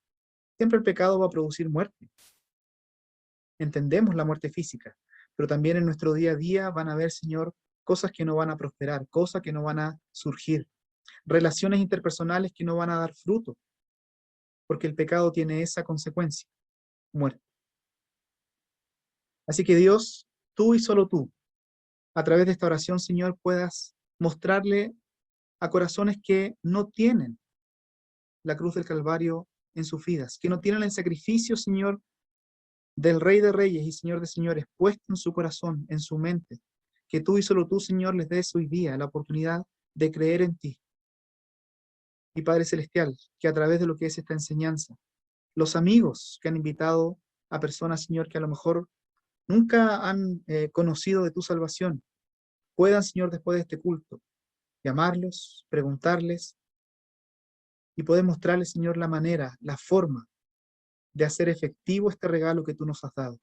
Siempre el pecado va a producir muerte. Entendemos la muerte física, pero también en nuestro día a día van a haber, Señor, cosas que no van a prosperar, cosas que no van a surgir, relaciones interpersonales que no van a dar fruto, porque el pecado tiene esa consecuencia, muerte. Así que Dios, tú y solo tú, a través de esta oración, Señor, puedas mostrarle a corazones que no tienen la cruz del Calvario en sus vidas, que no tienen el sacrificio, Señor, del Rey de Reyes y Señor de Señores, puesto en su corazón, en su mente, que tú y solo tú, Señor, les des hoy día la oportunidad de creer en ti. Y Padre Celestial, que a través de lo que es esta enseñanza, los amigos que han invitado a personas, Señor, que a lo mejor nunca han conocido de tu salvación, puedan, Señor, después de este culto, llamarlos, preguntarles, y poder mostrarles, Señor, la manera, la forma de hacer efectivo este regalo que tú nos has dado.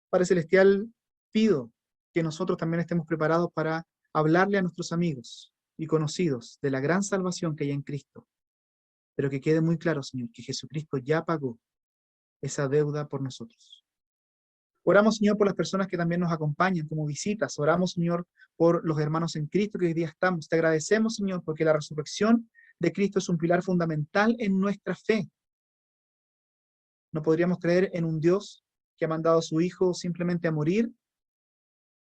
Padre Celestial, pido que nosotros también estemos preparados para hablarle a nuestros amigos y conocidos de la gran salvación que hay en Cristo, pero que quede muy claro, Señor, que Jesucristo ya pagó esa deuda por nosotros. Oramos, Señor, por las personas que también nos acompañan como visitas. Oramos, Señor, por los hermanos en Cristo que hoy día estamos. Te agradecemos, Señor, porque la resurrección de Cristo es un pilar fundamental en nuestra fe. No podríamos creer en un Dios que ha mandado a su Hijo simplemente a morir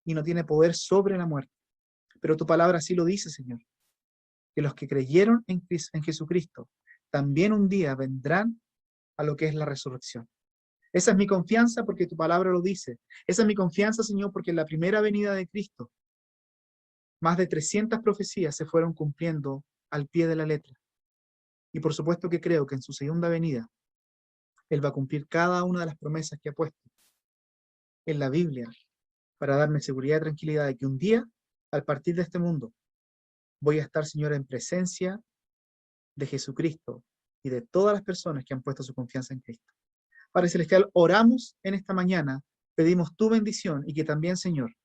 y no tiene poder sobre la muerte. Pero tu palabra así lo dice, Señor, que los que creyeron en Jesucristo también un día vendrán a lo que es la resurrección. Esa es mi confianza porque tu palabra lo dice. Esa es mi confianza, Señor, porque en la primera venida de Cristo, más de 300 profecías se fueron cumpliendo al pie de la letra. Y por supuesto que creo que en su segunda venida, Él va a cumplir cada una de las promesas que ha puesto en la Biblia para darme seguridad y tranquilidad de que un día, al partir de este mundo, voy a estar, Señor, en presencia de Jesucristo y de todas las personas que han puesto su confianza en Cristo. Padre Celestial, oramos en esta mañana, pedimos tu bendición y que también, Señor,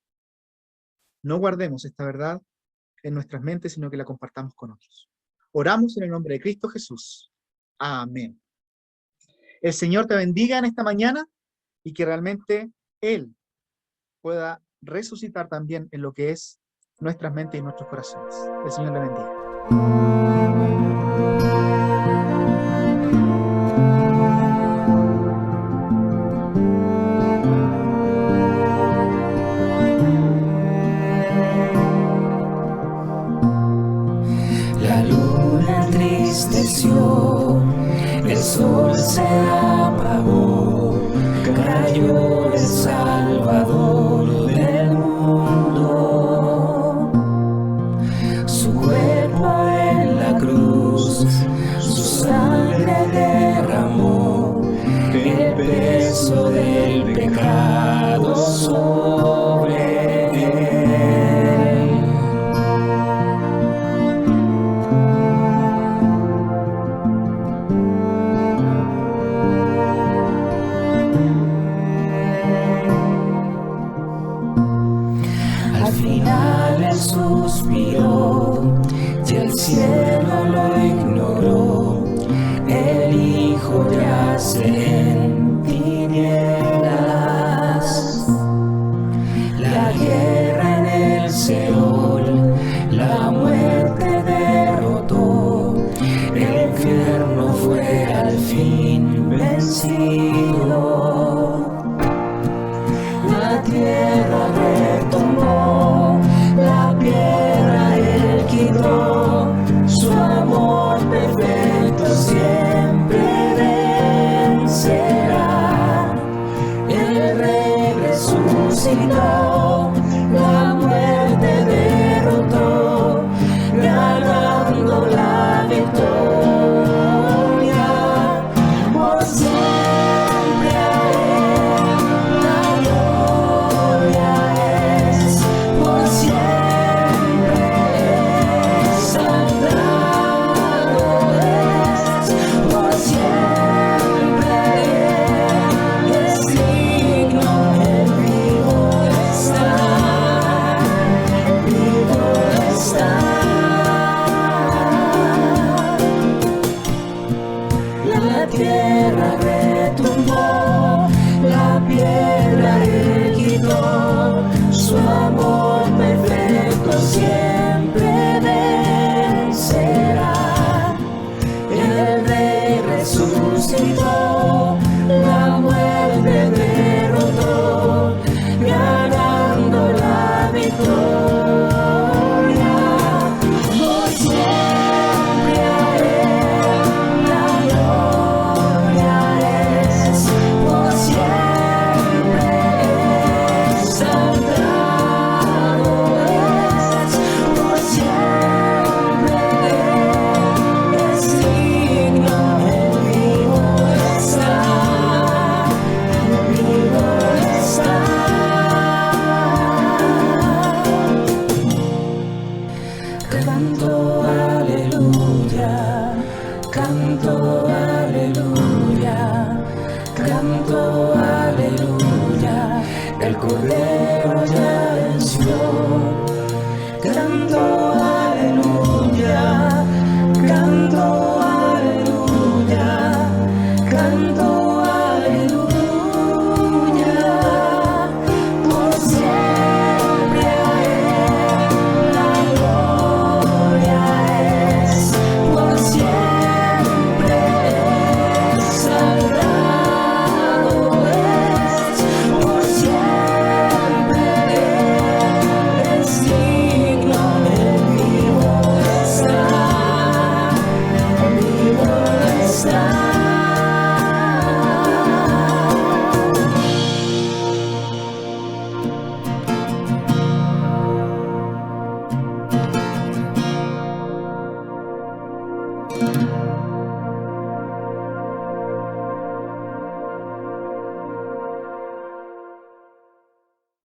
no guardemos esta verdad en nuestras mentes, sino que la compartamos con otros. Oramos en el nombre de Cristo Jesús. Amén. El Señor te bendiga en esta mañana y que realmente Él pueda resucitar también en lo que es nuestras mentes y nuestros corazones. El Señor le bendiga. La luna entristeció, el sol se apagó, cayó el Salvador del mundo. Su cuerpo en la cruz, su sangre derramó, el peso del pecado sobre él. Al final él suspiró y el cielo lo ignoró. El Hijo yace en tinieblas. La guerra en el Seol, la muerte derrotó. El infierno fue al fin vencido. La tierra retomó, la piedra él quitó, su amor perfecto siempre vencerá. El Rey resucitó, la muerte derrotó, ganando la victoria. Por siempre a él la gloria es, por siempre exaltado es, por siempre es digno, el vivo está, vivo está. La tierra retumbó, la piedra él quitó, su amor perfecto siempre vencerá. El Rey resucitó, la muerte derrotó, ganando la victoria. Por siempre a él la gloria es, por siempre exaltado es, por siempre es digno, el vivo está, vivo está. Canto aleluya, canto aleluya, canto aleluya, el Cordero ya venció.